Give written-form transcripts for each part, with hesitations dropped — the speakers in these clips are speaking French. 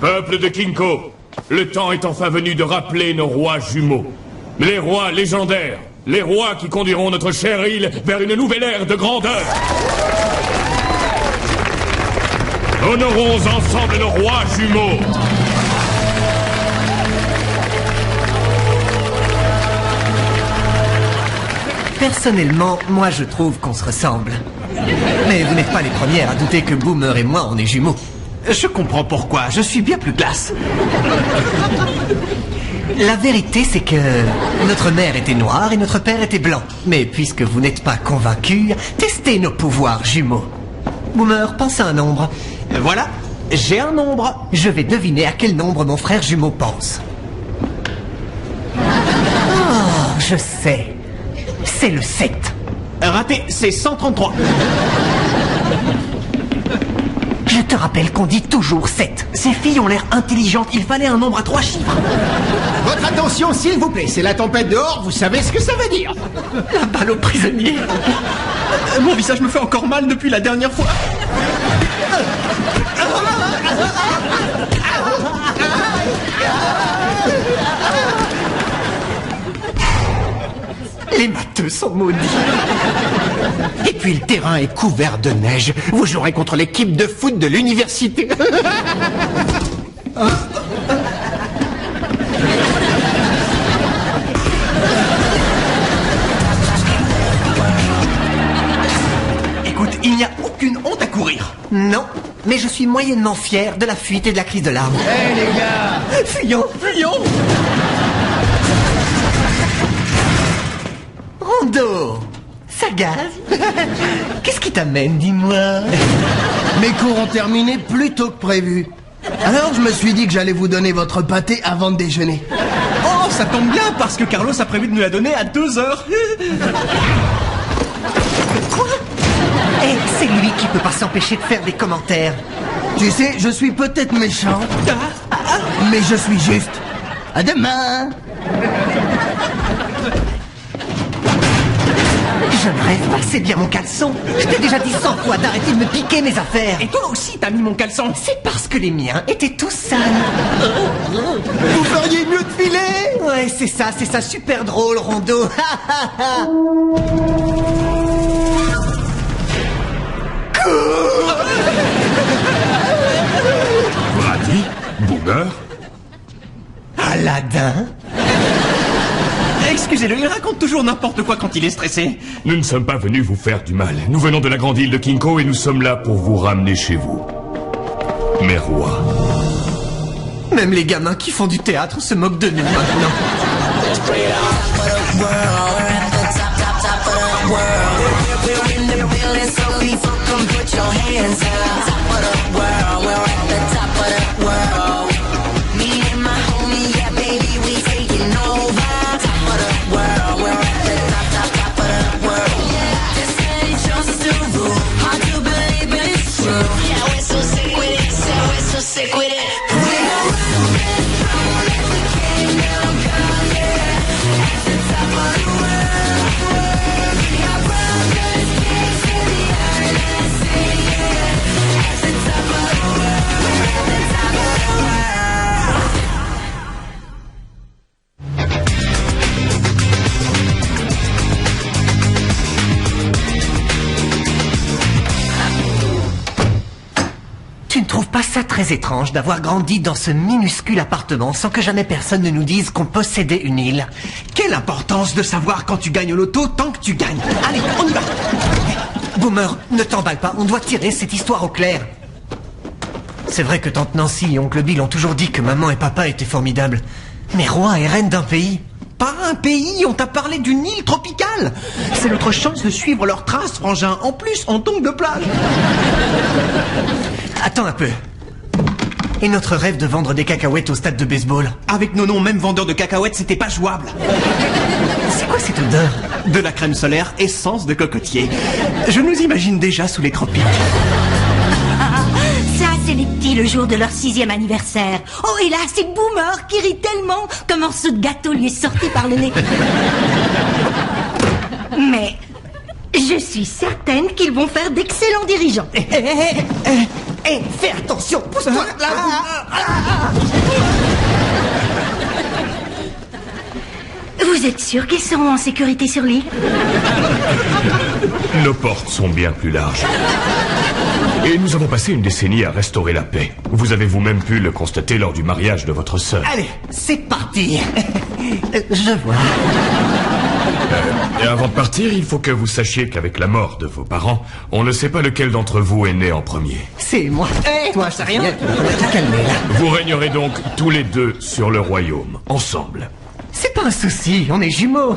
Peuple de Kinko, le temps est enfin venu de rappeler nos rois jumeaux. Les rois légendaires, les rois qui conduiront notre chère île vers une nouvelle ère de grandeur. Honorons ensemble nos rois jumeaux. Personnellement, moi je trouve qu'on se ressemble. Mais vous n'êtes pas les premières à douter que Boomer et moi on est jumeaux. Je comprends pourquoi, je suis bien plus classe. La vérité c'est que notre mère était noire et notre père était blanc. Mais puisque vous n'êtes pas convaincus, testez nos pouvoirs jumeaux. Boomer, pense à un nombre. Voilà, j'ai un nombre. Je vais deviner à quel nombre mon frère jumeau pense. Oh, je sais. C'est le 7. Raté, c'est 133. Je te rappelle qu'on dit toujours 7. Ces filles ont l'air intelligentes, il fallait un nombre à 3 chiffres. Votre attention, s'il vous plaît, c'est la tempête dehors, vous savez ce que ça veut dire. La balle au prisonnier. Mon visage me fait encore mal depuis la dernière fois. Les matheux sont maudits. Et puis le terrain est couvert de neige. Vous jouerez contre l'équipe de foot de l'université. Écoute, il n'y a aucune honte à courir. Non, mais je suis moyennement fier de la fuite et de la crise de larmes. Hé les gars, Fuyons, fuyons. Rondo, ça gaze. Qu'est-ce qui t'amène, dis-moi? Mes cours ont terminé plus tôt que prévu. Alors je me suis dit que j'allais vous donner votre pâté avant de déjeuner. Oh, ça tombe bien parce que Carlos a prévu de nous la donner à 2 heures. Quoi? Eh, c'est lui qui peut pas s'empêcher de faire des commentaires. Tu sais, je suis peut-être méchant, mais je suis juste. À demain. Je ne rêve pas, c'est bien mon caleçon. Je t'ai déjà dit 100 fois d'arrêter de me piquer mes affaires. Et toi aussi, t'as mis mon caleçon. C'est parce que les miens étaient tous sales. Vous feriez mieux de filer. Ouais, c'est ça, super drôle, Rondo. Brady, Boomer. Aladdin. Excusez-le, il raconte toujours n'importe quoi quand il est stressé. Nous ne sommes pas venus vous faire du mal. Nous venons de la grande île de Kinko et nous sommes là pour vous ramener chez vous. Mes rois. Même les gamins qui font du théâtre se moquent de nous maintenant. Tu ne trouves pas ça très étrange d'avoir grandi dans ce minuscule appartement sans que jamais personne ne nous dise qu'on possédait une île? Quelle importance de savoir quand tu gagnes au loto tant que tu gagnes. Allez, on y va. Boomer, ne t'emballe pas, on doit tirer cette histoire au clair. C'est vrai que tante Nancy et oncle Bill ont toujours dit que maman et papa étaient formidables. Mais roi et reine d'un pays? Pas un pays, on t'a parlé d'une île tropicale. C'est notre chance de suivre leurs traces, frangin. En plus, on tombe de plage. Attends un peu. Et notre rêve de vendre des cacahuètes au stade de baseball? Avec nos noms, même vendeurs de cacahuètes, c'était pas jouable. C'est quoi cette odeur? De la crème solaire, essence de cocotier. Je nous imagine déjà sous les tropiques. Ça, c'est les petits le jour de leur 6e anniversaire. Oh, et là, c'est Boomer qui rit tellement qu'un morceau de gâteau lui est sorti par le nez. Mais je suis certaine qu'ils vont faire d'excellents dirigeants. Hé, fais attention, pousse-toi là. Vous êtes sûr qu'ils seront en sécurité sur l'île? Nos portes sont bien plus larges. Et nous avons passé une décennie à restaurer la paix. Vous avez vous-même pu le constater lors du mariage de votre sœur. Allez, c'est parti. Je vois. Et avant de partir, il faut que vous sachiez qu'avec la mort de vos parents, on ne sait pas lequel d'entre vous est né en premier. C'est moi. Hé, toi, c'est rien. Te calmer là. Vous régnerez donc tous les deux sur le royaume, ensemble. C'est pas un souci, on est jumeaux.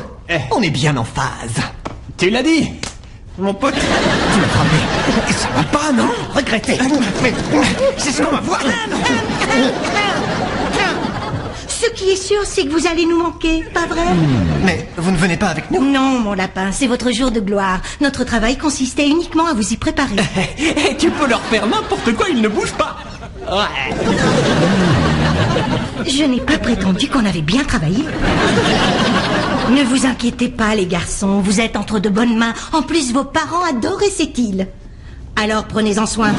On est bien en phase. Tu l'as dit, mon pote. Tu m'as frappé. Ça va pas, non? Regretter. Mais c'est ce qu'on va voir. Ce qui est sûr, c'est que vous allez nous manquer, pas vrai? Mais vous ne venez pas avec nous? Non, mon lapin, c'est votre jour de gloire. Notre travail consistait uniquement à vous y préparer. Et tu peux leur faire n'importe quoi, ils ne bougent pas. Je n'ai pas prétendu qu'on avait bien travaillé. Ne vous inquiétez pas, les garçons, vous êtes entre de bonnes mains. En plus, vos parents adoraient cette île. Alors prenez-en soin.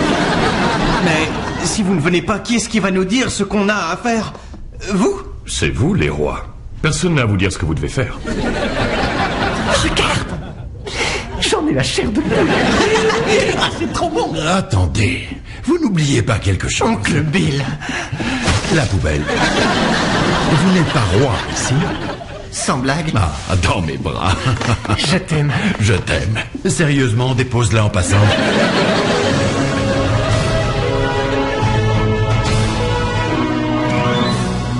Mais si vous ne venez pas, qui est-ce qui va nous dire ce qu'on a à faire? Vous? C'est vous, les rois. Personne n'a à vous dire ce que vous devez faire. Regarde. J'en ai la chair de poule. Ah, c'est trop bon. Attendez, vous n'oubliez pas quelque chose. Oncle Bill. La poubelle. Vous n'êtes pas roi ici? Sans blague. Ah, dans mes bras. Je t'aime. Je t'aime. Sérieusement, dépose-la en passant.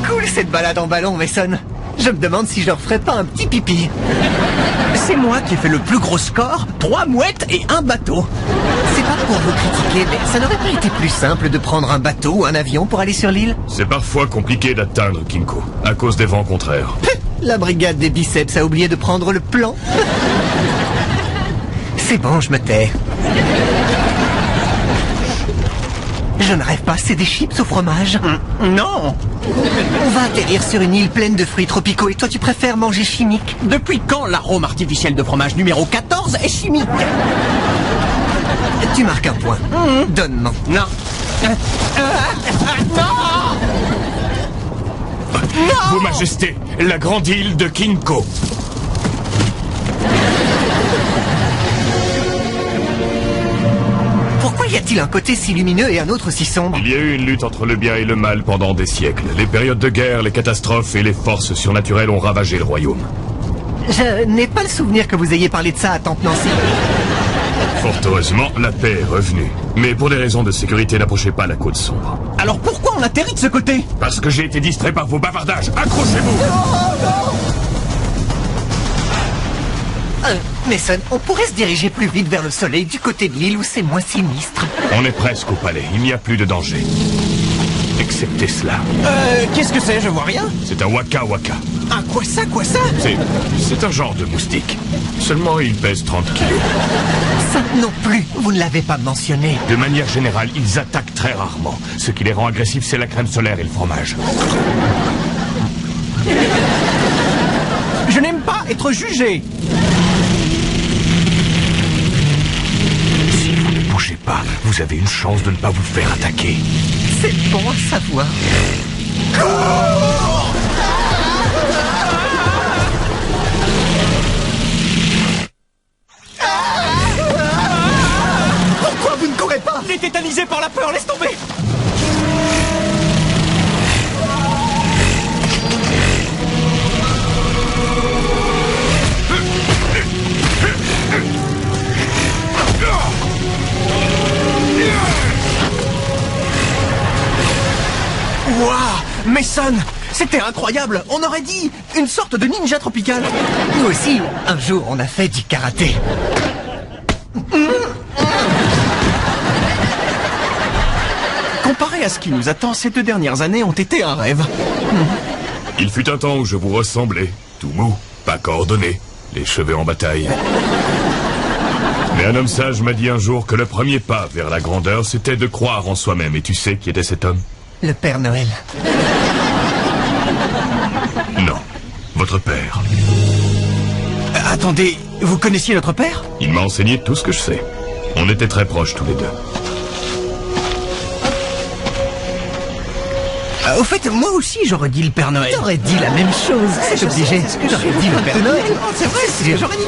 Cool cette balade en ballon, Mason. Je me demande si je leur ferais pas un petit pipi. C'est moi qui ai fait le plus gros score, 3 mouettes et un bateau. C'est pas pour vous critiquer, mais ça n'aurait pas été plus simple de prendre un bateau ou un avion pour aller sur l'île? C'est parfois compliqué d'atteindre Kinko, à cause des vents contraires. La brigade des biceps a oublié de prendre le plan. C'est bon, je me tais. Je ne rêve pas, c'est des chips au fromage. Non. On va atterrir sur une île pleine de fruits tropicaux et toi tu préfères manger chimique? Depuis quand l'arôme artificiel de fromage numéro 14 est chimique? Tu marques un point. Donne-moi. Non. Vos Majestés, la grande île de Kinko. Pourquoi y a-t-il un côté si lumineux et un autre si sombre? Il y a eu une lutte entre le bien et le mal pendant des siècles. Les périodes de guerre, les catastrophes et les forces surnaturelles ont ravagé le royaume. Je n'ai pas le souvenir que vous ayez parlé de ça à Tante Nancy. Fort heureusement, la paix est revenue. Mais pour des raisons de sécurité, n'approchez pas la côte sombre. Alors pourquoi on atterrit de ce côté? Parce que j'ai été distrait par vos bavardages. Accrochez-vous! Mason, on pourrait se diriger plus vite vers le soleil du côté de l'île où c'est moins sinistre. On est presque au palais. Il n'y a plus de danger. Excepté cela. Qu'est-ce que c'est? Je vois rien. C'est un waka waka. Ah, quoi ça? C'est un genre de moustique. Seulement, il pèse 30 kilos. Ça non plus, vous ne l'avez pas mentionné. De manière générale, ils attaquent très rarement. Ce qui les rend agressifs, c'est la crème solaire et le fromage. Je n'aime pas être jugé. Si vous ne bougez pas, vous avez une chance de ne pas vous faire attaquer. C'est bon à savoir. Pourquoi vous ne courez pas? Il est tétanisé par la peur, laisse tomber. Waouh, Mason, c'était incroyable. On aurait dit une sorte de ninja tropical. Nous aussi, un jour, on a fait du karaté. Comparé à ce qui nous attend, ces 2 dernières années ont été un rêve. Il fut un temps où je vous ressemblais. Tout mou, pas coordonné, les cheveux en bataille. Mais un homme sage m'a dit un jour que le premier pas vers la grandeur, c'était de croire en soi-même. Et tu sais qui était cet homme? Le Père Noël. Non, votre père. Attendez, vous connaissiez notre père? Il m'a enseigné tout ce que je sais. On était très proches tous les deux. Au fait, moi aussi j'aurais dit le Père Noël. T'aurais dit la même chose, c'est obligé. J'aurais dit le Père Noël. C'est vrai, c'est ce que j'aurais dit.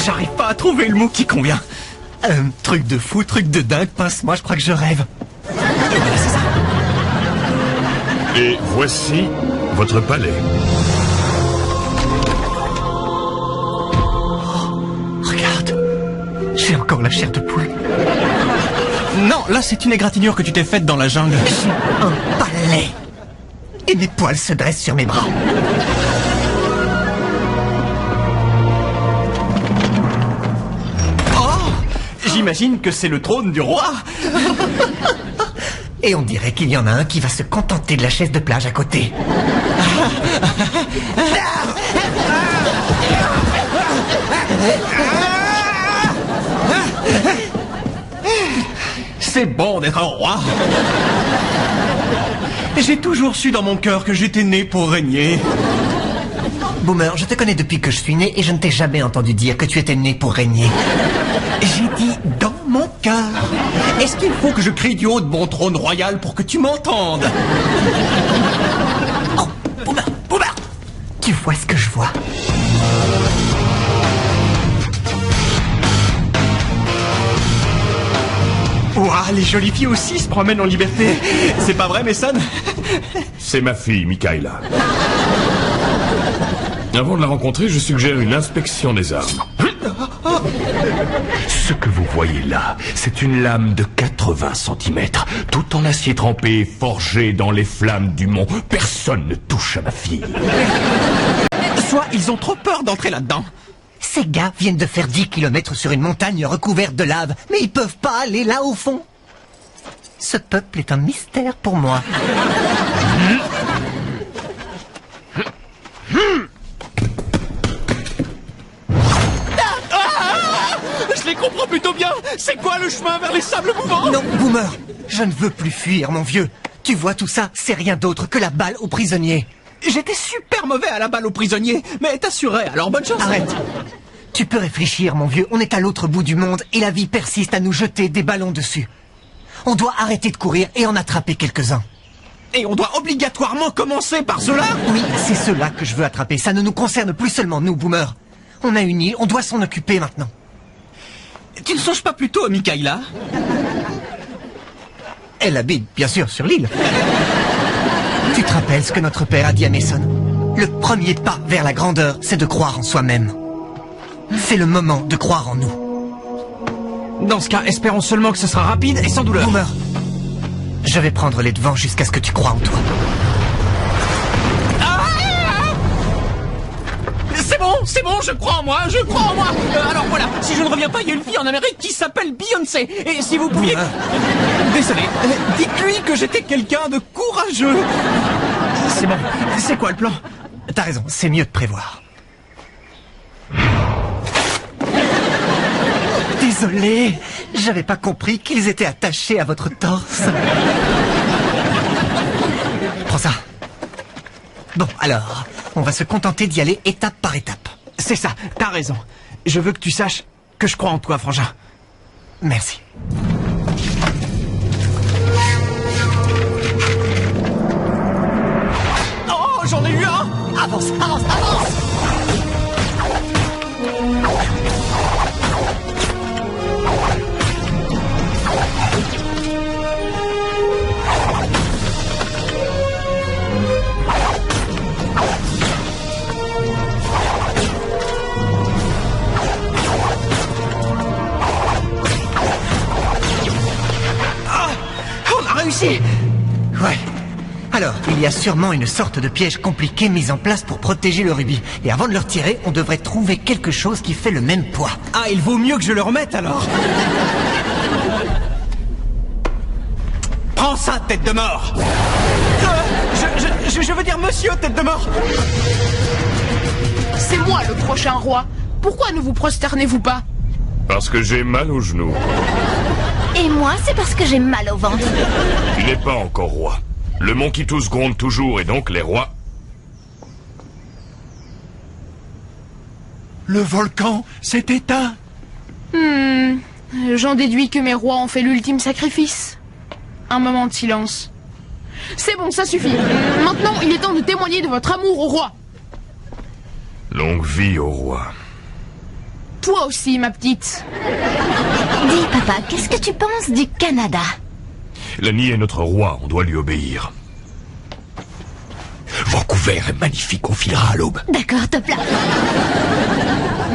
J'arrive pas à trouver le mot qui convient. Truc de fou, truc de dingue, pince-moi, je crois que je rêve. Et voilà, c'est ça. Et voici votre palais. Regarde, j'ai encore la chair de poule. Non, là c'est une égratignure que tu t'es faite dans la jungle. J'ai un palais. Et mes poils se dressent sur mes bras. J'imagine que c'est le trône du roi. Et on dirait qu'il y en a un qui va se contenter de la chaise de plage à côté. C'est bon d'être un roi. J'ai toujours su dans mon cœur que j'étais né pour régner. Boomer, je te connais depuis que je suis né et je ne t'ai jamais entendu dire que tu étais né pour régner. J'ai dit dans mon cœur. Est-ce qu'il faut que je crie du haut de mon trône royal pour que tu m'entendes? Oh, Boomer, Boomer! Tu vois ce que je vois? Ouah, les jolies filles aussi se promènent en liberté. C'est pas vrai, Mason? C'est ma fille, Mikaela. Avant de la rencontrer, je suggère une inspection des armes. Ce que vous voyez là, c'est une lame de 80 cm, tout en acier trempé, forgée dans les flammes du mont. Personne ne touche à ma fille. Soit ils ont trop peur d'entrer là-dedans. Ces gars viennent de faire 10 kilomètres sur une montagne recouverte de lave, mais ils peuvent pas aller là au fond. Ce peuple est un mystère pour moi. Je les comprends plutôt bien. C'est quoi le chemin vers les sables mouvants? Non, Boomer, je ne veux plus fuir, mon vieux. Tu vois, tout ça, c'est rien d'autre que la balle aux prisonniers. J'étais super mauvais à la balle aux prisonniers, mais t'assurais, alors bonne chance. Arrête. Tu peux réfléchir, mon vieux. On est à l'autre bout du monde et la vie persiste à nous jeter des ballons dessus. On doit arrêter de courir et en attraper quelques-uns. Et on doit obligatoirement commencer par cela? Oui, c'est cela que je veux attraper. Ça ne nous concerne plus seulement nous, Boomer. On a une île, on doit s'en occuper maintenant. Tu ne songes pas plutôt à Mikaela? Elle habite, bien sûr, sur l'île. Tu te rappelles ce que notre père a dit à Mason? Le premier pas vers la grandeur, c'est de croire en soi-même. C'est le moment de croire en nous. Dans ce cas, espérons seulement que ce sera rapide et sans douleur. Boomer, je vais prendre les devants jusqu'à ce que tu crois en toi. C'est bon, je crois en moi. Alors voilà, si je ne reviens pas, il y a une fille en Amérique qui s'appelle Beyoncé. Et si vous pouviez... Désolé, dites-lui que j'étais quelqu'un de courageux. C'est bon, c'est quoi le plan? T'as raison, c'est mieux de prévoir. Désolé, j'avais pas compris qu'ils étaient attachés à votre torse. Prends ça. Bon, alors, on va se contenter d'y aller étape par étape. C'est ça, t'as raison. Je veux que tu saches que je crois en toi, frangin. Merci. Oh, j'en ai eu un! Avance, avance, avance! Réussi. Ouais. Alors, il y a sûrement une sorte de piège compliqué mis en place pour protéger le rubis. Et avant de le retirer, on devrait trouver quelque chose qui fait le même poids. Ah, il vaut mieux que je le remette alors. Prends ça, tête de mort. Je veux dire monsieur, tête de mort. C'est moi le prochain roi. Pourquoi ne vous prosternez-vous pas? Parce que j'ai mal aux genoux. Et moi, c'est parce que j'ai mal au ventre. Tu n'es pas encore roi. Le mont Kitus gronde toujours et donc les rois... Le volcan s'est éteint. J'en déduis que mes rois ont fait l'ultime sacrifice. Un moment de silence. C'est bon, ça suffit. Maintenant, il est temps de témoigner de votre amour au roi. Longue vie au roi. Toi aussi, ma petite. Dis, papa, qu'est-ce que tu penses du Canada? L'Annie est notre roi, on doit lui obéir. Vancouver est magnifique, on filera à l'aube. D'accord, top là.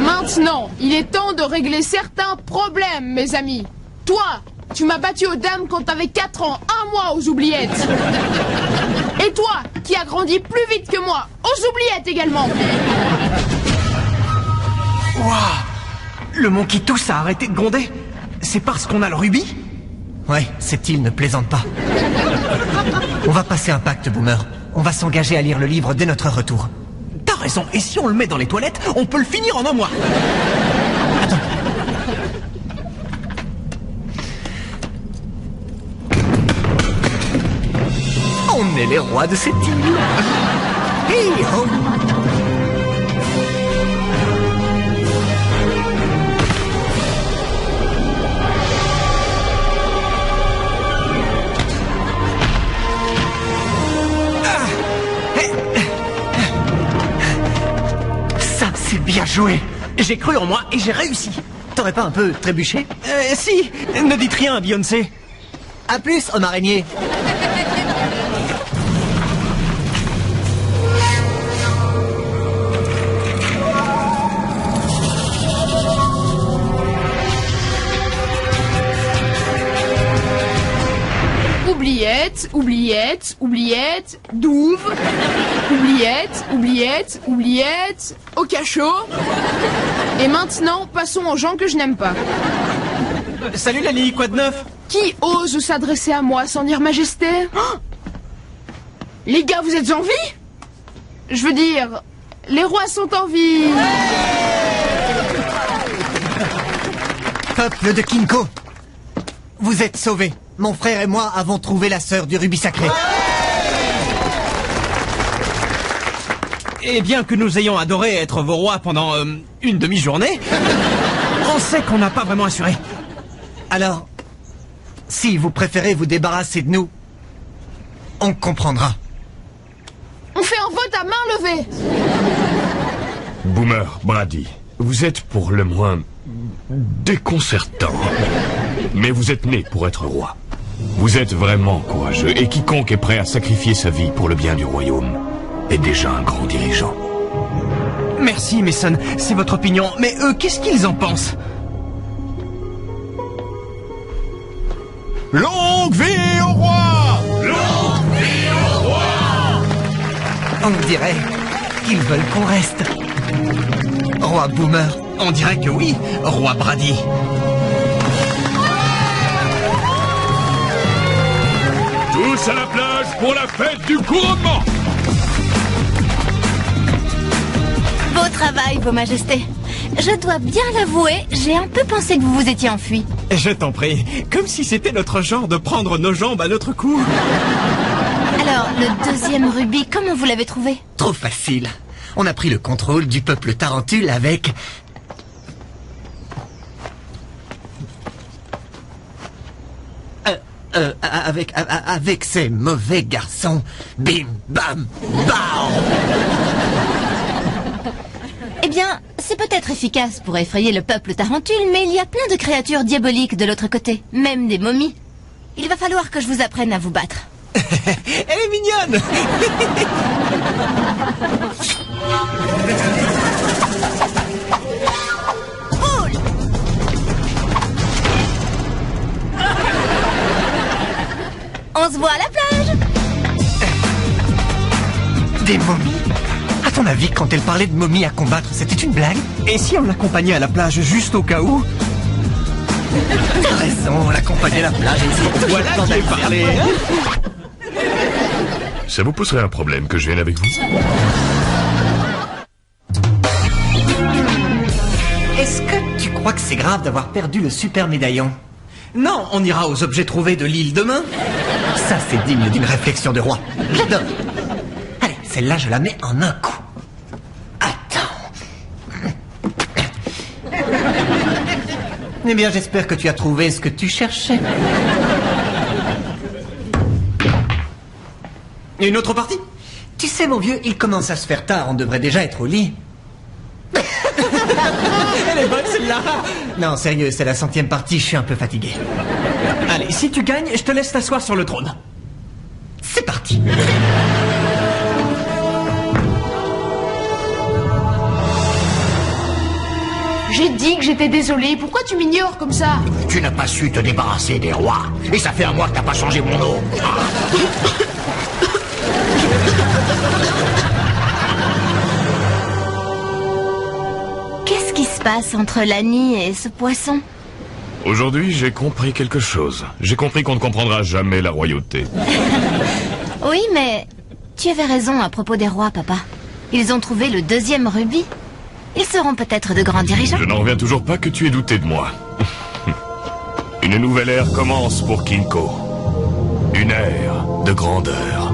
Maintenant, il est temps de régler certains problèmes, mes amis. Toi, tu m'as battu aux dames quand t'avais 4 ans, 1 mois aux oubliettes. Et toi, qui as grandi plus vite que moi, aux oubliettes également. Waouh! Le mont qui tousse a arrêté de gronder? C'est parce qu'on a le rubis? Ouais, cette île ne plaisante pas. On va passer un pacte, Boomer. On va s'engager à lire le livre dès notre retour. T'as raison, et si on le met dans les toilettes, on peut le finir en un mois. Attends. On est les rois de cette île. Hey ho! Bien joué. J'ai cru en moi et j'ai réussi. T'aurais pas un peu trébuché? Si, ne dites rien, Beyoncé. À plus, homme araignée. Oubliette, oubliette, oubliette, douve, oubliette, oubliette, oubliette, au cachot. Et maintenant, passons aux gens que je n'aime pas. Salut Lali, quoi de neuf? Qui ose s'adresser à moi sans dire majesté? Oh, les gars, vous êtes en vie? Je veux dire, les rois sont en vie. Peuple de Kinko, vous êtes sauvés. Mon frère et moi avons trouvé la sœur du rubis sacré. Et bien que nous ayons adoré être vos rois pendant une demi-journée, on sait qu'on n'a pas vraiment assuré. Alors, si vous préférez vous débarrasser de nous, on comprendra. On fait un vote à main levée. Boomer, Brady, vous êtes pour le moins déconcertant. Mais vous êtes nés pour être roi. Vous êtes vraiment courageux, et quiconque est prêt à sacrifier sa vie pour le bien du royaume est déjà un grand dirigeant. Merci, Mason, c'est votre opinion. Mais eux, qu'est-ce qu'ils en pensent? Longue vie au roi! Longue vie au roi! On dirait qu'ils veulent qu'on reste. Roi Boomer. On dirait que oui, roi Brady. Tous à la plage pour la fête du couronnement! Beau travail, Vos Majestés. Je dois bien l'avouer, j'ai un peu pensé que vous vous étiez enfui. Je t'en prie, comme si c'était notre genre de prendre nos jambes à notre cou. Alors, le deuxième rubis, comment vous l'avez trouvé? Trop facile. On a pris le contrôle du peuple tarentule avec... avec ces mauvais garçons. Bim, bam, bam. Eh bien, c'est peut-être efficace pour effrayer le peuple tarentule, mais il y a plein de créatures diaboliques de l'autre côté, même des momies. Il va falloir que je vous apprenne à vous battre. Elle est mignonne. On se voit à la plage. Des momies? À ton avis, quand elle parlait de momies à combattre, c'était une blague? Et si on l'accompagnait à la plage juste au cas où? T'as raison, l'accompagner à la plage et essayer de Voilà qui est parlé. Ça vous poserait un problème que je vienne avec vous? Est-ce que tu crois que c'est grave d'avoir perdu le super médaillon? Non, on ira aux objets trouvés de l'île demain. Ça, c'est digne d'une réflexion de roi. J'adore. Allez, celle-là, je la mets en un coup. Attends. Eh bien, j'espère que tu as trouvé ce que tu cherchais. Une autre partie? Tu sais, mon vieux, il commence à se faire tard, on devrait déjà être au lit. Elle est bonne celle-là. Non, sérieux, c'est la 100e partie, je suis un peu fatigué. Allez, si tu gagnes, je te laisse t'asseoir sur le trône. C'est parti. J'ai dit que j'étais désolé. Pourquoi tu m'ignores comme ça? Tu n'as pas su te débarrasser des rois. Et ça fait un mois que t'as pas changé mon eau. Qu'est-ce qui se passe entre Lani et ce poisson? Aujourd'hui, j'ai compris quelque chose. J'ai compris qu'on ne comprendra jamais la royauté. Oui, mais tu avais raison à propos des rois, papa. Ils ont trouvé le 2e rubis. Ils seront peut-être de grands dirigeants. Je n'en reviens toujours pas que tu aies douté de moi. Une nouvelle ère commence pour Kinko. Une ère de grandeur.